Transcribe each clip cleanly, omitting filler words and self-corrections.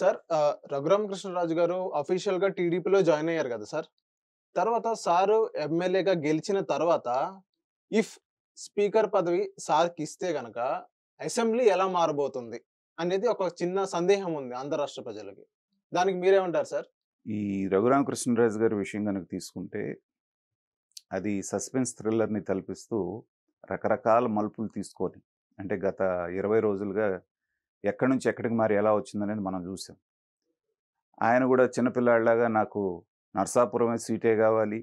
Sir Raghuramakrishnaraju గారు అఫీషియల్‌గా టీడీపీలో జాయిన్ అయ్యారు గదా సార్. తర్వాత సారు ఎమ్మెల్యేగా గెలిచిన తర్వాత ఇఫ్ స్పీకర్ పదవి సార్‌కిస్తే గనక అసెంబ్లీ ఎలా మారబోతుంది? అనేది ఒక చిన్న సందేహం ఉంది ఆంధ్ర రాష్ట్ర ప్రజలకి. దానికి మీరేమంటారు సార్? ఈ 'రఘురామకృష్ణరాజు' గారి విషయం గనుక తీసుకుంటే, అది సస్పెన్స్ థ్రిల్లర్‌ని తలపిస్తూ రకరకాల మలుపులు తీసుకొని, అంటే గత 20 రోజులుగా ఎక్కడి నుంచి ఎక్కడికి మారి ఎలా వచ్చిందనేది మనం జూసాం. ఆయన గూడా చిన్న పిల్లాడిలాగా నాకు నరసాపురమే సీటే గావాలి.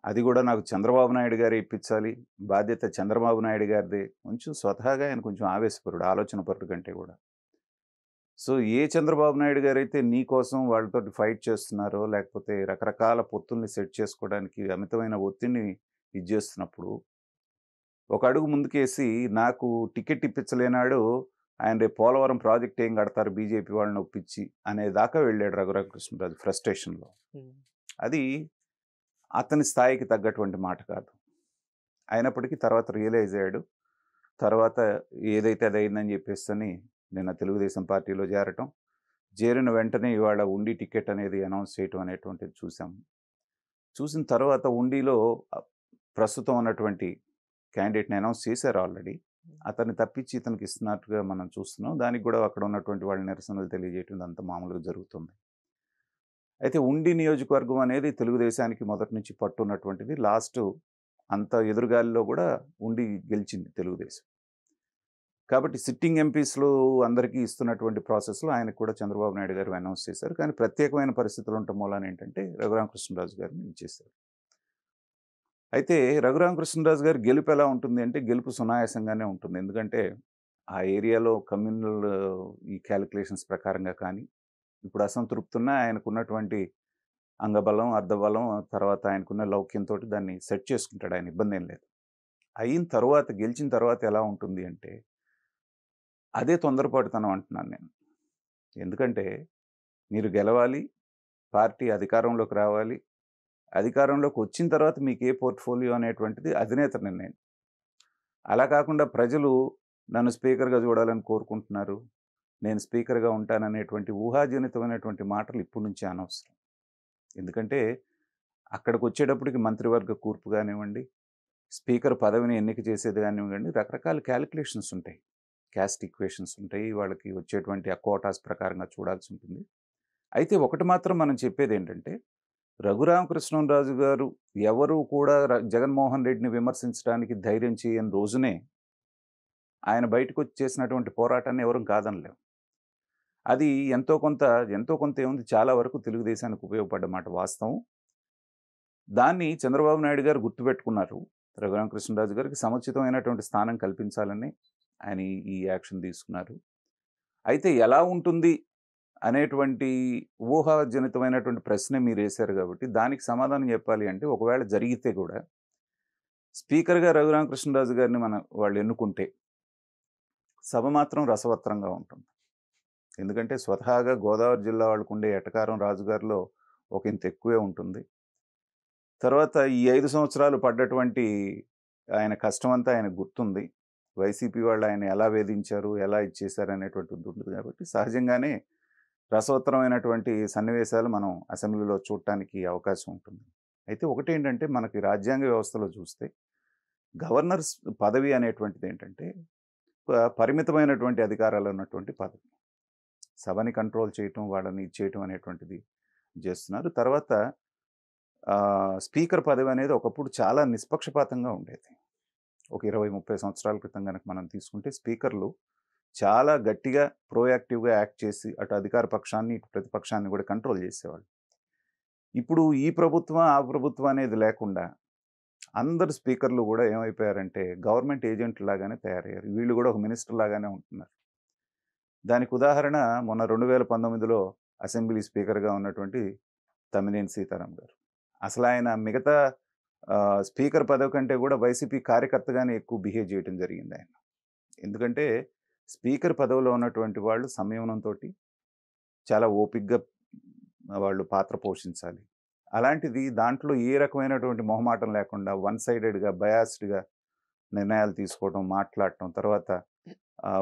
అది గూడా నాకు చంద్రబాబు నాయుడు గారే ఇప్పించాలి. బాధ్యత చంద్రబాబు నాయుడు గారిదే. కొంచెం స్వతహాగా ఆయన కొంచెం ఆవేశపరుడు. ఆలోచనాపరుడు కంటే గూడా. సో, ఏ చంద్రబాబు నాయుడు గారైతే నీ కోసం వాళ్ళతోటి ఫైట్ చేస్తున్నారో, లేకపోతే రకరకాల పొత్తుల్ని సెట్ చేసుకోవడానికి అమితమైన ఒత్తిడిని ఇది జేస్తున్నప్పుడు, ఒక అడుగు ముందుకేసి నాకు టికెట్ ఇప్పించలేనాడు, ఆయన రేపు పోలవరం ప్రాజెక్ట్ ఏం కడతారు బీజేపీ వాళ్ళని ఒప్పించి అనేదాకా వెళ్ళాడు రఘురామకృష్ణరాజు ఫ్రస్ట్రేషన్‌లో. హ్మ్. అది అతని స్థాయికి తగ్గటువంటి మాట కాదు. అయినప్పటికీ తర్వాత రియలైజ్ అయ్యాడు. తర్వాత ఏదైతే అదయిందని జెప్పేసని నిన్న తెలుగుదేశం పార్టీలో చేరటం. చేరిన వెంటనే ఇవాళ ఉండి టికెట్ అనేది అనౌన్స్ చేయటం అనేటువంటిది చూసాం. చూసిన తర్వాత ఉండిలో ప్రస్తుతం ఉన్నటువంటి క్యాండిడేట్‌ని అనౌన్స్ చేశారు ఆల్రెడీ. అతన్ని తప్పించి ఇతనికి ఇస్తున్నట్టుగా మనం చూస్తున్నాం. దానికి గూడా అక్కడ ఉన్నటువంటి వాళ్ళు నిరసనలు తెలియజేయటం ఇదంతా మామూలుగా జరుగుతుంది. అయితే ఉండి నియోజకవర్గం అనేది తెలుగుదేశానికి మొదటి నుంచి పట్టున్నటువంటిది. అంత ఎదురుగాలిలో గూడా ఉండి గెలిచింది తెలుగుదేశం. కాబట్టి సిట్టింగ్ ఎంపీస్‌లు అందరికీ ఇస్తున్నటువంటి ప్రాసెస్‌లో ఆయనకు కూడా చంద్రబాబు నాయుడు గారు అనౌన్స్ చేశారు. కానీ ప్రత్యేకమైన పరిస్థితులు ఉండటం మూలాన ఏంటంటే రఘురామకృష్ణరాజు గారిని ఇచ్చేశారు. అయితే రఘురామకృష్ణరాజు గారి గెలుపు ఎలా ఉంటుంది అంటే గెలుపు సునాయాసంగానే ఉంటుంది. ఎందుకంటే ఆ ఏరియాలో కమ్యూనల్ ఈ కాలిక్యులేషన్స్ ప్రకారంగా కానీ, ఇప్పుడు అసంతృప్తి ఉన్నా ఆయనకున్నటువంటి అంగబలం, అర్ధబలం తర్వాత ఆయనకున్న లౌక్యంతోటి దాన్ని సెట్ చేసుకుంటాడు. ఆయన ఇబ్బందేం లేదు. అయిన తర్వాత గెలిచిన తర్వాత ఎలా ఉంటుంది అంటే అదే తొందరపాటుతనం అంటున్నాను నేను. ఎందుకంటే మీరు గెలవాలి, పార్టీ అధికారంలోకి రావాలి. అధికారంలోకి వచ్చిన తర్వాత మీకు ఏ పోర్ట్‌ఫోలియో అనేటువంటిది అధినేత నిర్ణయం. అలా కాకుండా ప్రజలు నన్ను స్పీకర్‌గా చూడాలని కోరుకుంటున్నారు. నేను స్పీకర్‌గా ఉంటాననేటువంటి ఊహాజనితమైనటువంటి మాటలు ఇప్పటి నుంచే అనవసరం. ఎందుకంటే అక్కడికొచ్చేటప్పటికి మంత్రివర్గ కూర్పు గానివ్వండి, స్పీకర్ పదవిని ఎన్నిక చేసేది గానివ్వండి, రకరకాల కాలిక్యులేషన్స్ ఉంటాయి. క్యాస్ట్ ఈక్వేషన్స్ ఉంటాయి. వాళ్ళకి వచ్చేటువంటి ఆ కోటాస్ ప్రకారంగా చూడాల్సుంటుంది. అయితే ఒకటి మాత్రం మనం చెప్పేదేంటంటే, రఘురామకృష్ణంరాజు గారు ఎవరు కూడా జగన్మోహన్ రెడ్డిని విమర్శించడానికి ధైర్యం చేయని రోజునే, ఆయన బయటకొచ్చి చేసినటువంటి పోరాటాన్ని ఎవరం కాదనలేం. అది ఎంతో కొంత ఏముంది చాలా వరకు తెలుగుదేశానికి ఉపయోగపడ్డ మాట వాస్తవం. దాన్ని చంద్రబాబు నాయుడు గారు గుర్తుపెట్టుకున్నారు. రఘురామకృష్ణరాజు గారికి సముచితమైనటువంటి స్థానం కల్పించాలని ఆయన ఈ యాక్షన్ తీసుకున్నారు. అయితే ఎలా ఉంటుంది అనేటువంటి ఊహాజనితమైనటువంటి ప్రశ్న మీరేశారు గాబట్టి, దానికి సమాధానం జెప్పాలి అంటే, ఒకవేళ జరిగితే గూడా, స్పీకర్‌గా రఘురామకృష్ణరాజు గారిని వాళ్ళు ఎన్నుకుంటే, సభ మాత్రం రసవత్తరంగా ఉంటుంది. ఎందుకంటే, స్వతహాగా గోదావరి జిల్లా వాళ్ళకుండే ఎటకారం రాజుగారిలో ఒక ఇంత ఎక్కువే ఉంటుంది. తర్వాత ఈ 5 సంవత్సరాలు పడ్డటువంటి ఆయన కష్టమంతా ఆయనకు గుర్తుంది. వైసీపీ వాళ్ళు ఆయన్ని ఎలా వేధించారు, ఎలా ఇచ్చేశారనేటువంటిది ఉంటుంది గాబట్టి, సహజంగానే రసవత్తరమైనటువంటి సన్నివేశాలు మనం అసెంబ్లీలో చూడటానికి అవకాశం ఉంటుంది. అయితే ఒకటేంటంటే మనకి రాజ్యాంగ వ్యవస్థలో చూస్తే గవర్నర్స్ పదవి అనేటువంటిదేంటంటే పరిమితమైనటువంటి అధికారాలు ఉన్నటువంటి పదవి. సభని కంట్రోల్ చేయటం, వాళ్ళని ఇది చేయటం అనేటువంటిది జేస్తున్నారు. తర్వాత స్పీకర్ పదవి అనేది ఒకప్పుడు చాలా నిష్పక్షపాతంగా ఉండేది. ఒక 20, 30 సంవత్సరాల క్రితం గనక మనం తీసుకుంటే స్పీకర్‌లు చాలా గట్టిగా ప్రోయాక్టివ్‌గా యాక్ట్ చేసి అటు అధికార పక్షాన్ని, ఇటు ప్రతిపక్షాన్ని కూడా కంట్రోల్ చేసేవాళ్ళు. ఇప్పుడు ఈ ప్రభుత్వం, ఆ ప్రభుత్వం అనేది లేకుండా అందరు స్పీకర్‌లు కూడా ఏమైపోయారంటే గవర్నమెంట్ ఏజెంట్‌లు లాగానే తయారయ్యారు. వీళ్ళు కూడా ఒక మినిస్టర్ లాగానే ఉంటున్నారు. దానికి ఉదాహరణ మొన్న 2019లో అసెంబ్లీ స్పీకర్‌గా ఉన్నటువంటి తమ్మినేని సీతారాం గారు. అసలాయన మిగతా స్పీకర్ పదవి కంటే కూడా వైసీపీ కార్యకర్తగానే ఎక్కువ బిహేవ్ చేయటం జరిగిందాయన. ఎందుకంటే స్పీకర్ పదవిలో ఉన్నటువంటి వాళ్ళు సంయమనంతోటి చాలా ఓపికగా వాళ్ళు పాత్ర పోషించాలి. అలాంటిది దాంట్లో ఏ రకమైనటువంటి మొహమాటం లేకుండా వన్ సైడెడ్‌గా, బయాస్డ్‌గా నిర్ణయాలు తీసుకోవడం, మాట్లాడటం, తర్వాత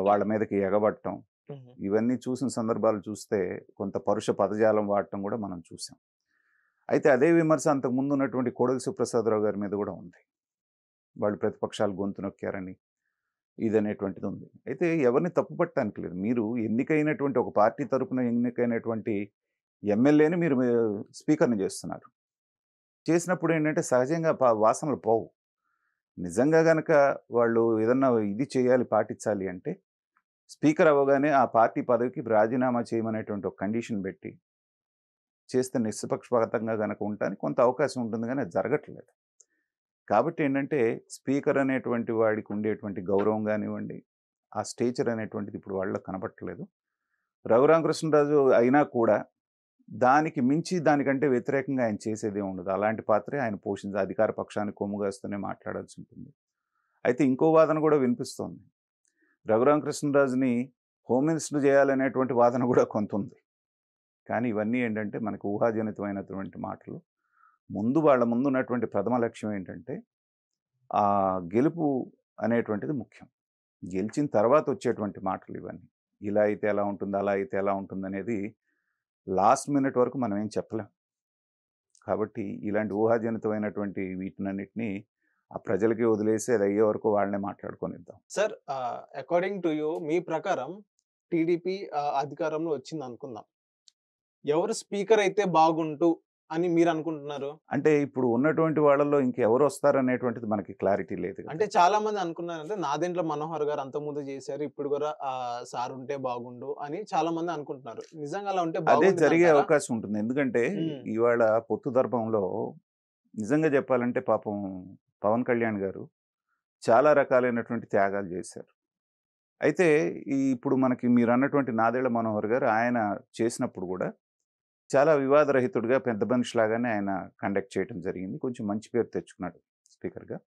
వాళ్ళ మీదకి ఎగబడటం. హుహు. ఇవన్నీ చూసిన సందర్భాలు చూస్తే కొంత పరుష పదజాలం వాడటం కూడా మనం చూసాం. అయితే అదే విమర్శ అంతకుముందు ఉన్నటువంటి కోడెల శివప్రసాదరావు గారి మీద కూడా ఉంది. వాళ్ళు ప్రతిపక్షాలు గొంతు నొక్కారని, ఇదనేటువంటిది ఉంది. అయితే ఎవరిని తప్పు పట్టడానికి లేదు. మీరు ఎన్నికైనటువంటి ఒక పార్టీ తరపున ఎన్నికైనటువంటి ఎమ్మెల్యేని మీరు స్పీకర్‌ని చేస్తున్నారు. చేసినప్పుడు ఏంటంటే సహజంగా వాసనలు పోవు. నిజంగా గనక వాళ్ళు ఏదన్నా ఇది చేయాలి, పాటించాలి అంటే స్పీకర్ అవ్వగానే ఆ పార్టీ పదవికి రాజీనామా చేయమనేటువంటి ఒక కండిషన్ పెట్టి చేస్తే నిష్పక్షపాతంగా గనక ఉండటానికి కొంత అవకాశం ఉంటుంది గానీ అది జరగట్లేదు. కాబట్టి ఏంటంటే స్పీకర్ అనేటువంటి వాడికి ఉండేటువంటి గౌరవం గానివ్వండి, ఆ స్టేచర్ అనేటువంటిది ఇప్పుడు వాళ్ళలో కనపడట్లేదు. రఘురామకృష్ణరాజు అయినా కూడా దానికి మించి దానికంటే వ్యతిరేకంగా ఆయన చేసేదేం ఉండదు. అలాంటి పాత్రే ఆయన అధికార పక్షానికి కొమ్ముగాస్తూనే మాట్లాడాల్సి ఉంటుంది. అయితే ఇంకో వాదన కూడా వినిపిస్తోంది. రఘురామకృష్ణరాజుని హోమ్ మినిస్టర్ చేయాలనేటువంటి వాదన కూడా కొంతుంది. కానీ ఇవన్నీ ఏంటంటే మనకు ఊహాజనితమైనటువంటి మాటలు. వాళ్ళ ముందు ఉన్నటువంటి ప్రథమ లక్ష్యం ఏంటంటే ఆ గెలుపు అనేటువంటిది ముఖ్యం. గెలిచిన తర్వాత వచ్చేటువంటి మాటలు ఇవన్నీ. ఇలా అయితే ఎలా ఉంటుంది, అలా అయితే ఎలా ఉంటుందనేది లాస్ట్ మినిట్ వరకు మనం ఏం చెప్పలేం. కాబట్టి ఇలాంటి ఊహాజనితమైనటువంటి వీటినన్నిటిని ఆ ప్రజలకి వదిలేసి అది అయ్యే వరకు వాళ్ళనే మాట్లాడుకొనిద్దాం. సార్ అకార్డింగ్ టు యూ మీ ప్రకారం టీడీపీ అధికారంలో వచ్చిందనుకుందాం. ఎవరు స్పీకర్ అయితే బాగుండు అని మీరనుకుంటున్నారు? అంటే ఇప్పుడు ఉన్నటువంటి వాళ్ళలో ఇంకెవరు వస్తారనేటువంటిది మనకి క్లారిటీ లేదు కదా! అంటే చాలా మంది అనుకున్నారంటే నాదెండ్ల మనోహర్ గారు అంతకుముందు చేశారు. ఇప్పుడు కూడా సార్ ఉంటే బాగుండు అని చాలా మంది అనుకుంటున్నారు. నిజంగా అలా ఉంటే అదే జరిగే బాగుంటుందంటారా? అవకాశం ఉంటుంది. ఎందుకంటే హ్మ్. ఇవాళ పొత్తు దర్భంలో నిజంగా చెప్పాలంటే పాపం పవన్ కళ్యాణ్ గారు చాలా రకాలైనటువంటి త్యాగాలు చేశారు. అయితే ఇప్పుడు మనకి మీరన్నటువంటి నాదెళ్ల మనోహర్ గారు ఆయన చేసినప్పుడు కూడా చాలా వివాదరహితుడిగా పెద్ద మనిషిలాగానే ఆయన కండక్ట్ చేయడం జరిగింది. కొంచెం మంచి పేరు తెచ్చుకున్నాడు స్పీకర్‌గా.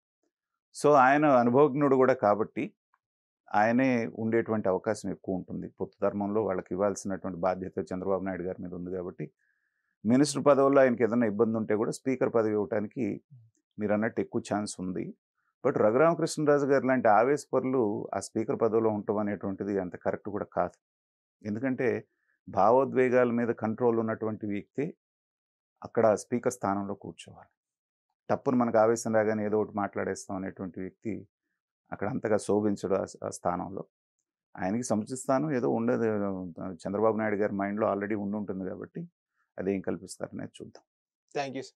సో, ఆయన అనుభవజ్ఞుడు కూడా కాబట్టి ఆయనే ఉండేటువంటి అవకాశం ఎక్కువ ఉంటుంది. పొత్తు ధర్మంలో వాళ్ళకి ఇవ్వాల్సినటువంటి బాధ్యత చంద్రబాబు నాయుడు గారి మీద ఉంది కాబట్టి, మినిస్టర్ పదవుల్లో ఆయనకి ఏదైనా ఇబ్బంది ఉంటే కూడా స్పీకర్ పదవి ఇవ్వటానికి మీరన్నట్టు ఎక్కువ ఛాన్స్ ఉంది. బట్ రఘురామకృష్ణరాజు గారు లాంటి ఆవేశపరులు ఆ స్పీకర్ పదవిలో ఉండటం అనేటువంటిది అంత కరెక్ట్ కూడా కాదు. ఎందుకంటే భావోద్వేగాల మీద కంట్రోల్ ఉన్నటువంటి వ్యక్తి అక్కడ స్పీకర్ స్థానంలో కూర్చోవాలి. టప్పున మనకు ఆవేశం రాగానే ఏదో ఒకటి మాట్లాడేస్తాం అనేటువంటి వ్యక్తి అక్కడ అంతగా శోభించడు ఆ స్థానంలో. ఆయనకి సముచిత స్థానం ఏదో ఉండదు. చంద్రబాబు నాయుడు గారి మైండ్‌లో ఆల్రెడీ ఉండుంటుంది కాబట్టి అదేం కల్పిస్తారనేది చూద్దాం. Thank you sir.